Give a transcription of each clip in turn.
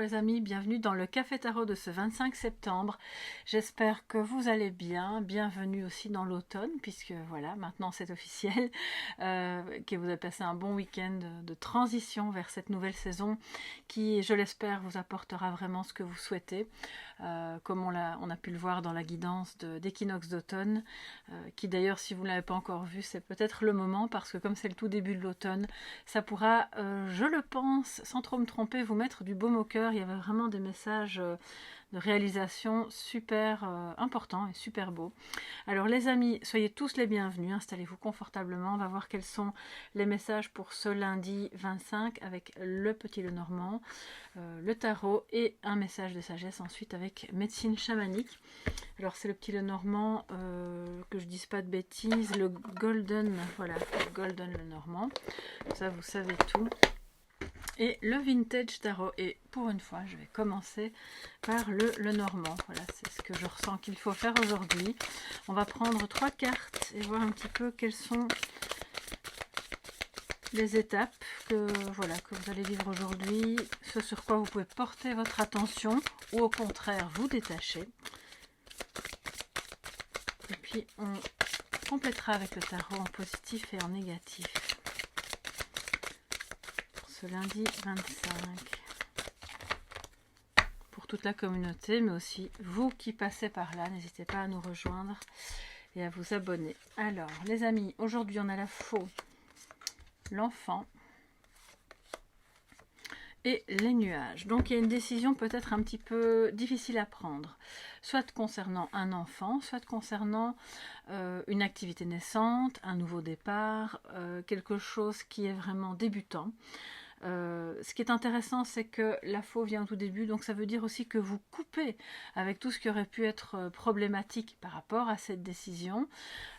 les amis, bienvenue dans le Café Tarot de ce 25 septembre. J'espère que vous allez bien, bienvenue aussi dans l'automne, puisque voilà, maintenant c'est officiel, que vous avez passé un bon week-end de transition vers cette nouvelle saison qui, je l'espère, vous apportera vraiment ce que vous souhaitez, comme on a pu le voir dans la guidance d'équinoxe d'automne, qui d'ailleurs, si vous ne l'avez pas encore vu, c'est peut-être le moment, parce que comme c'est le tout début de l'automne, ça pourra, je le pense, sans trop me tromper, vous mettre du baume au cœur. Il y avait vraiment des messages de réalisation super importants et super beaux. Alors les amis, soyez tous les bienvenus, installez-vous confortablement. On va voir quels sont les messages pour ce lundi 25 avec le petit Lenormand, le tarot et un message de sagesse ensuite avec médecine chamanique. Alors c'est le petit Lenormand, que je dise pas de bêtises, le Golden, voilà, le Golden Lenormand. Ça vous savez tout. Et le Vintage Tarot. Et pour une fois, je vais commencer par le Lenormand. Voilà, c'est ce que je ressens qu'il faut faire aujourd'hui. On va prendre 3 cartes et voir un petit peu quelles sont les étapes que vous allez vivre aujourd'hui, ce sur quoi vous pouvez porter votre attention ou au contraire vous détacher. Et puis on complétera avec le tarot en positif et en négatif. Ce lundi 25 pour toute la communauté, mais aussi vous qui passez par là, n'hésitez pas à nous rejoindre et à vous abonner. Alors les amis, aujourd'hui on a la faux, l'enfant et les nuages. Donc il y a une décision peut-être un petit peu difficile à prendre, soit concernant un enfant, soit concernant une activité naissante, un nouveau départ, quelque chose qui est vraiment débutant. Ce qui est intéressant, c'est que la faux vient au tout début, donc ça veut dire aussi que vous coupez avec tout ce qui aurait pu être problématique par rapport à cette décision,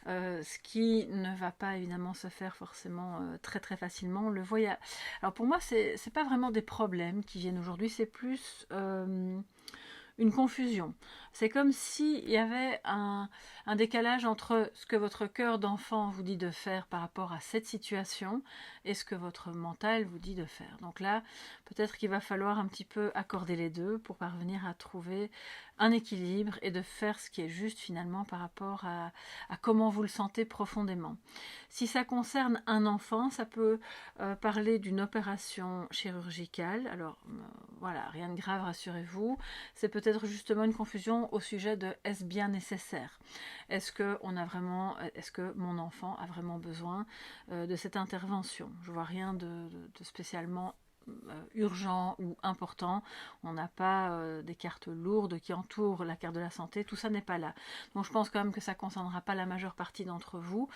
ce qui ne va pas évidemment se faire forcément très très facilement. On le voit. Alors pour moi, c'est pas vraiment des problèmes qui viennent aujourd'hui, c'est plus une confusion. C'est comme s'il y avait un décalage entre ce que votre cœur d'enfant vous dit de faire par rapport à cette situation et ce que votre mental vous dit de faire. Donc là, peut-être qu'il va falloir un petit peu accorder les deux pour parvenir à trouver un équilibre et de faire ce qui est juste finalement par rapport à comment vous le sentez profondément. Si ça concerne un enfant, ça peut parler d'une opération chirurgicale. Alors voilà, rien de grave, rassurez-vous. C'est peut-être justement une confusion au sujet de est-ce bien nécessaire? Est-ce que mon enfant a vraiment besoin de cette intervention? Je vois rien de spécialement urgent ou important. On n'a pas des cartes lourdes qui entourent la carte de la santé, tout ça n'est pas là. Donc je pense quand même que ça ne concernera pas la majeure partie d'entre vous.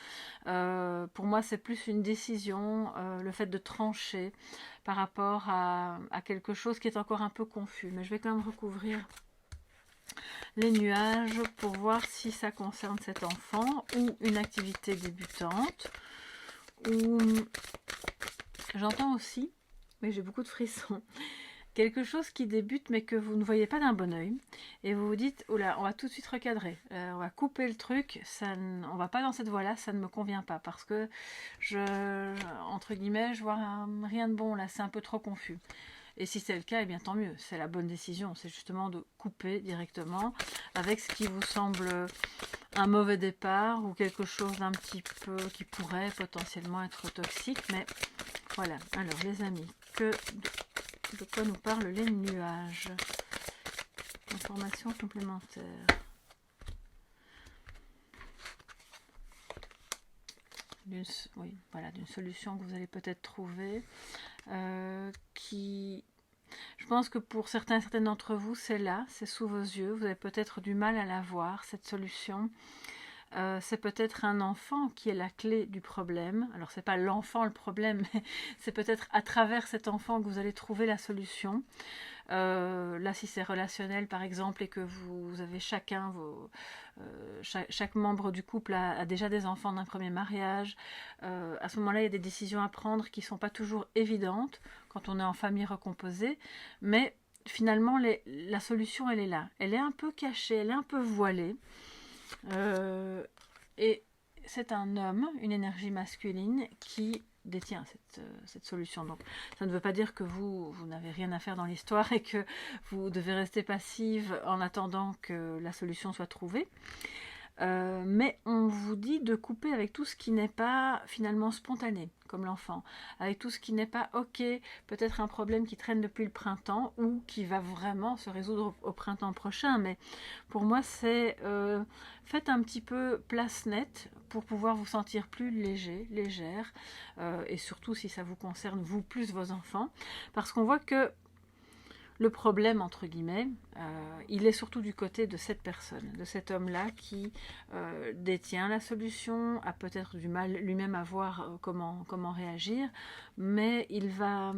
Pour moi c'est plus une décision, le fait de trancher par rapport à quelque chose qui est encore un peu confus. Mais je vais quand même recouvrir les nuages pour voir si ça concerne cet enfant ou une activité débutante. Ou j'entends aussi, mais j'ai beaucoup de frissons, quelque chose qui débute mais que vous ne voyez pas d'un bon oeil et vous vous dites oh là, on va tout de suite recadrer, on va couper le truc, on va pas dans cette voie là, ça ne me convient pas parce que entre guillemets je vois rien de bon là, c'est un peu trop confus. Et si c'est le cas, eh bien tant mieux, c'est la bonne décision, c'est justement de couper directement avec ce qui vous semble un mauvais départ ou quelque chose d'un petit peu qui pourrait potentiellement être toxique. Mais voilà, alors les amis, de quoi nous parlent les nuages? Information complémentaire. D'une solution que vous allez peut-être trouver. Je pense que pour certains et certaines d'entre vous, c'est là, c'est sous vos yeux. Vous avez peut-être du mal à la voir, cette solution. C'est peut-être un enfant qui est la clé du problème. Alors c'est pas l'enfant le problème, mais c'est peut-être à travers cet enfant que vous allez trouver la solution. Là si c'est relationnel par exemple et que vous avez chaque membre du couple a déjà des enfants d'un premier mariage, à ce moment-là il y a des décisions à prendre qui ne sont pas toujours évidentes quand on est en famille recomposée, mais finalement la solution elle est là, elle est un peu cachée, elle est un peu voilée, et c'est un homme, une énergie masculine qui détient cette solution. Donc ça ne veut pas dire que vous n'avez rien à faire dans l'histoire et que vous devez rester passive en attendant que la solution soit trouvée. Mais on vous dit de couper avec tout ce qui n'est pas finalement spontané, comme l'enfant, avec tout ce qui n'est pas ok, peut-être un problème qui traîne depuis le printemps ou qui va vraiment se résoudre au printemps prochain. Mais pour moi, c'est faites un petit peu place nette pour pouvoir vous sentir plus léger, légère, et surtout si ça vous concerne, vous plus vos enfants, parce qu'on voit que le problème, entre guillemets, il est surtout du côté de cette personne, de cet homme-là qui détient la solution, a peut-être du mal lui-même à voir comment réagir, mais il va...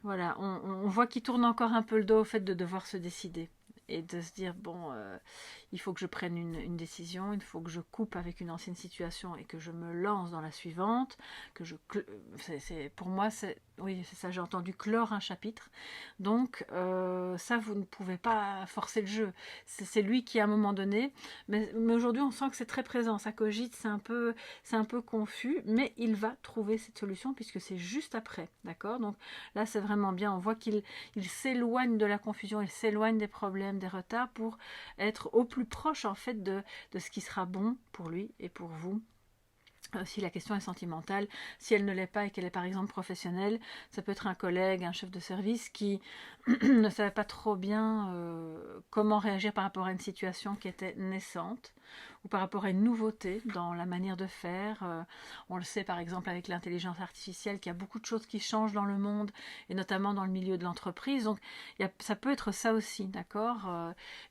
voilà, on voit qu'il tourne encore un peu le dos au fait de devoir se décider et de se dire, bon, il faut que je prenne une décision, il faut que je coupe avec une ancienne situation et que je me lance dans la suivante, que je... pour moi, oui, c'est ça, j'ai entendu clore un chapitre. Donc, ça, vous ne pouvez pas forcer le jeu. C'est lui qui, à un moment donné, mais aujourd'hui, on sent que c'est très présent, ça cogite, c'est un peu confus, mais il va trouver cette solution puisque c'est juste après, d'accord? Donc là, c'est vraiment bien, on voit qu'il s'éloigne de la confusion, il s'éloigne des problèmes, des retards pour être au plus proche en fait de ce qui sera bon pour lui et pour vous. Si la question est sentimentale, si elle ne l'est pas et qu'elle est par exemple professionnelle, ça peut être un collègue, un chef de service qui ne savait pas trop bien comment réagir par rapport à une situation qui était naissante ou par rapport à une nouveauté dans la manière de faire. On le sait par exemple avec l'intelligence artificielle qu'il y a beaucoup de choses qui changent dans le monde et notamment dans le milieu de l'entreprise. Donc ça peut être ça aussi, d'accord,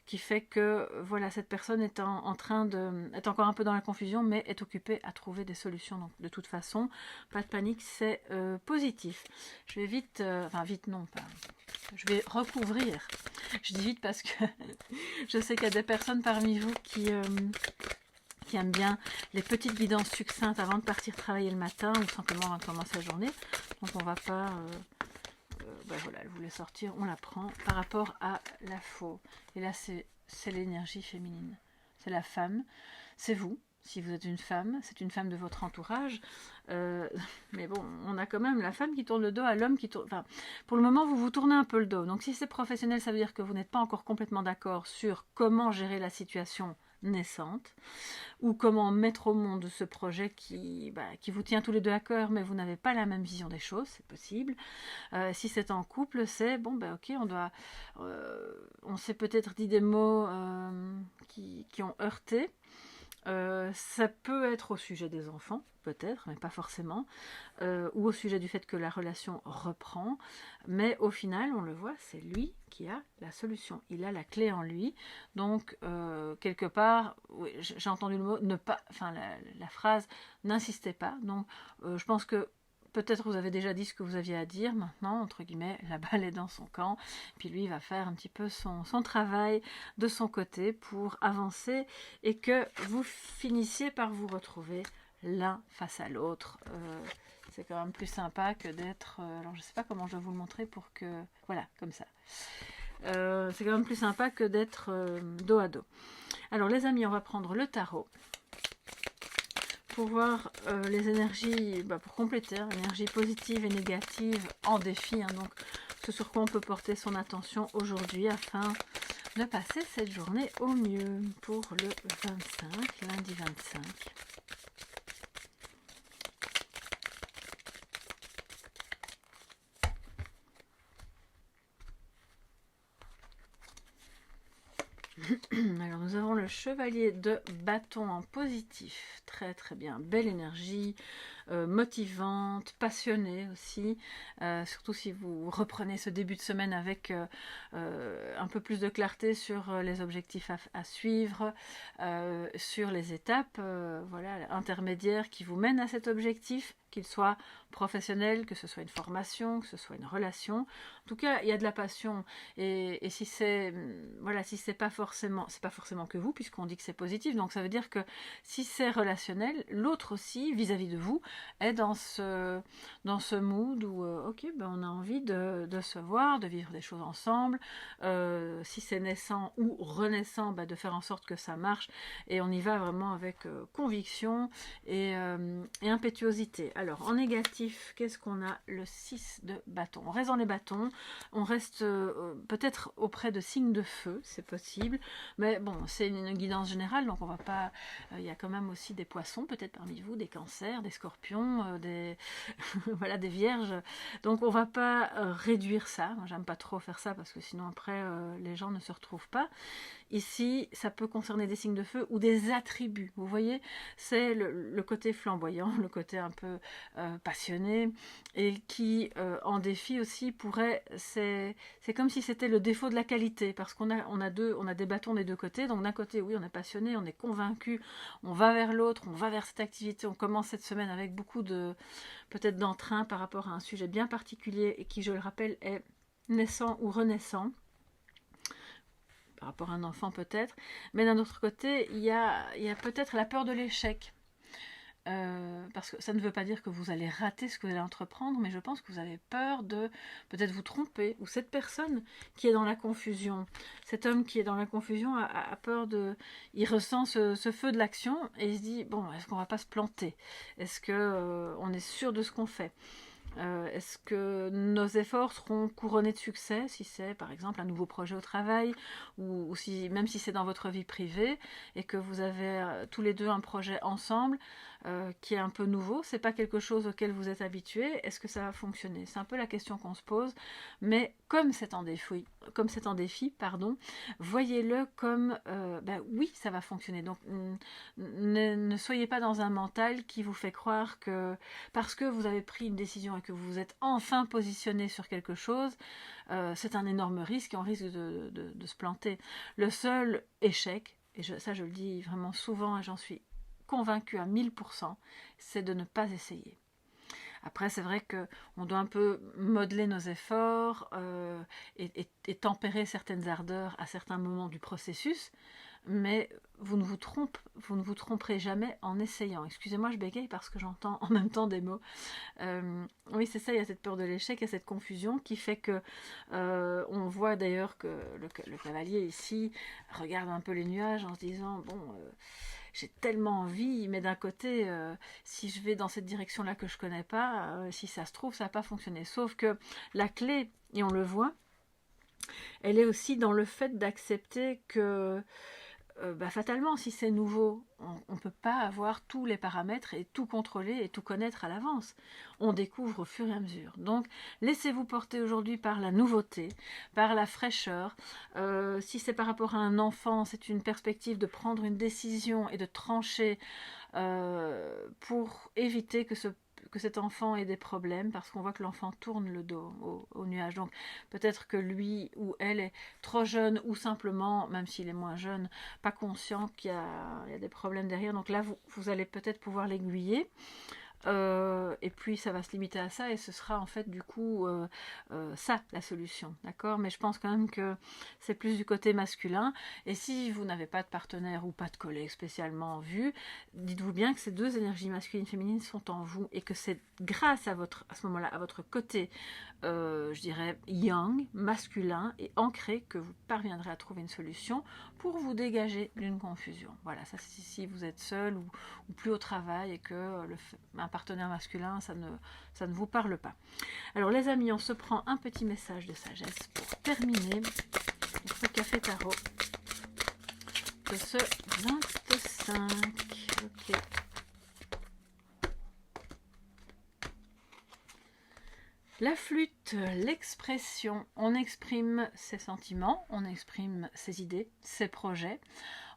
qui fait que voilà, cette personne est en train est encore un peu dans la confusion mais est occupée à trouver des solutions. Donc de toute façon, pas de panique, c'est positif. Je vais vite, vite non, pas. Je vais recouvrir. Je dis vite parce que je sais qu'il y a des personnes parmi vous qui aiment bien les petites guidances succinctes avant de partir travailler le matin ou simplement avant de commencer la journée. Donc on va pas... voilà, elle voulait sortir, on la prend par rapport à la faux. Et là, c'est l'énergie féminine. C'est la femme, c'est vous. Si vous êtes une femme, c'est une femme de votre entourage. Mais bon, on a quand même la femme qui tourne le dos à l'homme qui tourne... Enfin, pour le moment, vous vous tournez un peu le dos. Donc si c'est professionnel, ça veut dire que vous n'êtes pas encore complètement d'accord sur comment gérer la situation naissante ou comment mettre au monde ce projet qui vous tient tous les deux à cœur, mais vous n'avez pas la même vision des choses, c'est possible. Si c'est en couple, c'est bon, ok, on s'est peut-être dit des mots qui ont heurté. Ça peut être au sujet des enfants, peut-être, mais pas forcément, ou au sujet du fait que la relation reprend, mais au final, on le voit, c'est lui qui a la solution, il a la clé en lui, donc quelque part, oui, j'ai entendu le mot, ne pas, enfin la phrase, n'insistez pas, donc je pense que peut-être vous avez déjà dit ce que vous aviez à dire, maintenant, entre guillemets, la balle est dans son camp, puis lui, il va faire un petit peu son travail de son côté pour avancer et que vous finissiez par vous retrouver l'un face à l'autre. C'est quand même plus sympa que d'être... alors, je ne sais pas comment je vais vous le montrer pour que... Voilà, comme ça. C'est quand même plus sympa que d'être dos à dos. Alors, les amis, on va prendre le tarot. Pour voir les énergies, pour compléter, énergie positive et négative en défi, donc ce sur quoi on peut porter son attention aujourd'hui afin de passer cette journée au mieux pour le 25, lundi 25. Alors nous avons le chevalier de bâton en positif, très très bien, belle énergie, motivante, passionnée aussi, surtout si vous reprenez ce début de semaine avec un peu plus de clarté sur les objectifs à suivre, sur les étapes voilà, intermédiaires qui vous mènent à cet objectif, qu'il soit professionnel, que ce soit une formation, que ce soit une relation. En tout cas, il y a de la passion. Et si c'est voilà, si c'est pas forcément que vous, puisqu'on dit que c'est positif, donc ça veut dire que si c'est relationnel, l'autre aussi, vis-à-vis de vous, est dans ce mood où, ok, ben on a envie de se voir, de vivre des choses ensemble, si c'est naissant ou renaissant, ben de faire en sorte que ça marche, et on y va vraiment avec conviction et impétuosité. Alors, en négatif, qu'est-ce qu'on a? Le 6 de bâton. On reste dans les bâtons, on reste peut-être auprès de signes de feu, c'est possible, mais bon, c'est une guidance générale, donc on va pas... Il y a quand même aussi des poissons, peut-être parmi vous, des cancers, des scorpions, des... voilà, des vierges, donc on va pas réduire ça. Moi, j'aime pas trop faire ça, parce que sinon après, les gens ne se retrouvent pas. Ici, ça peut concerner des signes de feu ou des attributs. Vous voyez, c'est le côté flamboyant, le côté un peu passionné, et qui, en défi aussi, pourrait... C'est comme si c'était le défaut de la qualité, parce qu'on a des bâtons des deux côtés. Donc d'un côté, oui, on est passionné, on est convaincu, on va vers l'autre, on va vers cette activité. On commence cette semaine avec beaucoup de, peut-être d'entrain par rapport à un sujet bien particulier, et qui, je le rappelle, est naissant ou renaissant, par rapport à un enfant peut-être, mais d'un autre côté, il y a peut-être la peur de l'échec. Parce que ça ne veut pas dire que vous allez rater ce que vous allez entreprendre, mais je pense que vous avez peur de peut-être vous tromper, ou cette personne qui est dans la confusion, cet homme qui est dans la confusion a peur de... Il ressent ce feu de l'action, et il se dit, bon, est-ce qu'on va pas se planter? Est-ce que on est sûr de ce qu'on fait? Est-ce que nos efforts seront couronnés de succès, si c'est par exemple un nouveau projet au travail, ou si, même si c'est dans votre vie privée, et que vous avez tous les deux un projet ensemble qui est un peu nouveau, c'est pas quelque chose auquel vous êtes habitué, est-ce que ça va fonctionner? C'est un peu la question qu'on se pose, mais comme c'est en défi, pardon, voyez-le comme, ben oui, ça va fonctionner. Donc ne soyez pas dans un mental qui vous fait croire que parce que vous avez pris une décision et que vous vous êtes enfin positionné sur quelque chose, c'est un énorme risque et on risque de se planter. Le seul échec, et ça je le dis vraiment souvent et j'en suis convaincue à 1000%, c'est de ne pas essayer. Après, c'est vrai qu'on doit un peu modeler nos efforts et tempérer certaines ardeurs à certains moments du processus, mais vous ne vous tromperez jamais en essayant. Excusez-moi, je bégaye parce que j'entends en même temps des mots. Oui, c'est ça, il y a cette peur de l'échec, il y a cette confusion qui fait que on voit d'ailleurs que le cavalier ici regarde un peu les nuages en se disant, bon... j'ai tellement envie, mais d'un côté, si je vais dans cette direction-là que je connais pas, si ça se trouve, ça va pas fonctionner. Sauf que la clé, et on le voit, elle est aussi dans le fait d'accepter que fatalement, si c'est nouveau, on ne peut pas avoir tous les paramètres et tout contrôler et tout connaître à l'avance. On découvre au fur et à mesure. Donc, laissez-vous porter aujourd'hui par la nouveauté, par la fraîcheur. Si c'est par rapport à un enfant, c'est une perspective de prendre une décision et de trancher pour éviter que cet enfant ait des problèmes, parce qu'on voit que l'enfant tourne le dos au nuage. Donc peut-être que lui ou elle est trop jeune, ou simplement, même s'il est moins jeune, pas conscient qu'il y a des problèmes derrière. Donc là, vous allez peut-être pouvoir l'aiguiller. Et puis ça va se limiter à ça, et ce sera en fait du coup ça la solution, d'accord? Mais je pense quand même que c'est plus du côté masculin, et si vous n'avez pas de partenaire ou pas de collègue spécialement en vue, dites-vous bien que ces deux énergies masculines et féminines sont en vous, et que c'est grâce à ce moment-là, à votre côté je dirais yang, masculin et ancré, que vous parviendrez à trouver une solution pour vous dégager d'une confusion. Voilà, ça c'est si vous êtes seul ou plus au travail et que un partenaire masculin, ça ne vous parle pas. Alors les amis, on se prend un petit message de sagesse pour terminer notre café tarot de ce 25. Ok. La flûte, l'expression, on exprime ses sentiments, on exprime ses idées, ses projets,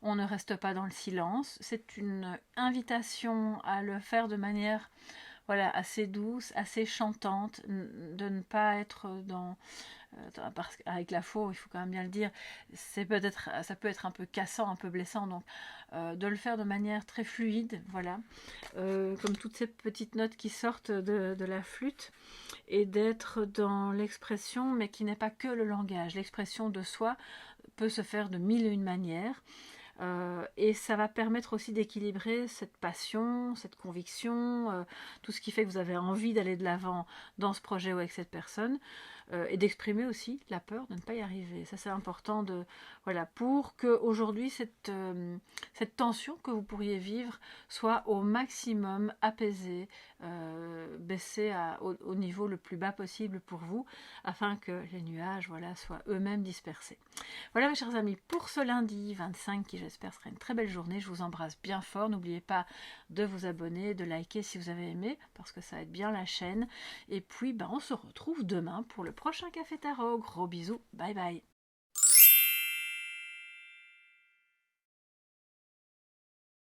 on ne reste pas dans le silence, c'est une invitation à le faire de manière assez douce, assez chantante, de ne pas être parce qu'avec la faux, il faut quand même bien le dire, ça peut être un peu cassant, un peu blessant, donc de le faire de manière très fluide, voilà, comme toutes ces petites notes qui sortent de la flûte, et d'être dans l'expression, mais qui n'est pas que le langage. L'expression de soi peut se faire de mille et une manières. Et ça va permettre aussi d'équilibrer cette passion, cette conviction, tout ce qui fait que vous avez envie d'aller de l'avant dans ce projet ou avec cette personne, et d'exprimer aussi la peur de ne pas y arriver. Ça, c'est important voilà, pour que aujourd'hui cette tension que vous pourriez vivre soit au maximum apaisée, baissée au niveau le plus bas possible pour vous, afin que les nuages, voilà, soient eux-mêmes dispersés. Voilà mes chers amis, pour ce lundi 25 qui j'espère sera une très belle journée, je vous embrasse bien fort, n'oubliez pas de vous abonner, de liker si vous avez aimé, parce que ça aide bien la chaîne, et puis on se retrouve demain pour le prochain Café Tarot. Gros bisous, bye bye.